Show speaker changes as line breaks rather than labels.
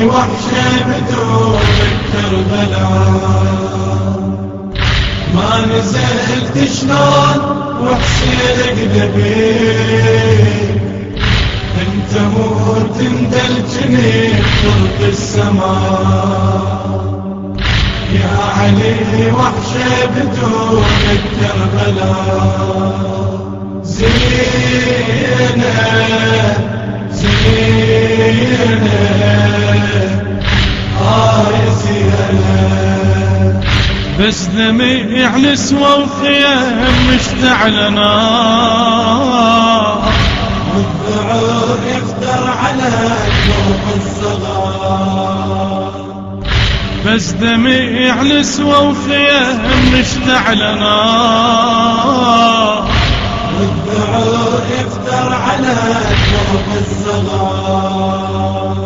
وحشة بدون كربلاء، ما نزلت شلون وحسين قلبي، انت موت اندلجني طرق السماء، يا علي وحشة بدون كربلاء. زينب زينب يا زينب،
بس دميع نسوى وخيام مشتعل نار،
والذعور يفتر على قلوب الصغار،
بس دميع نسوى وخيام مشتعل نار،
والذعور يفتر على قلوب الصغار.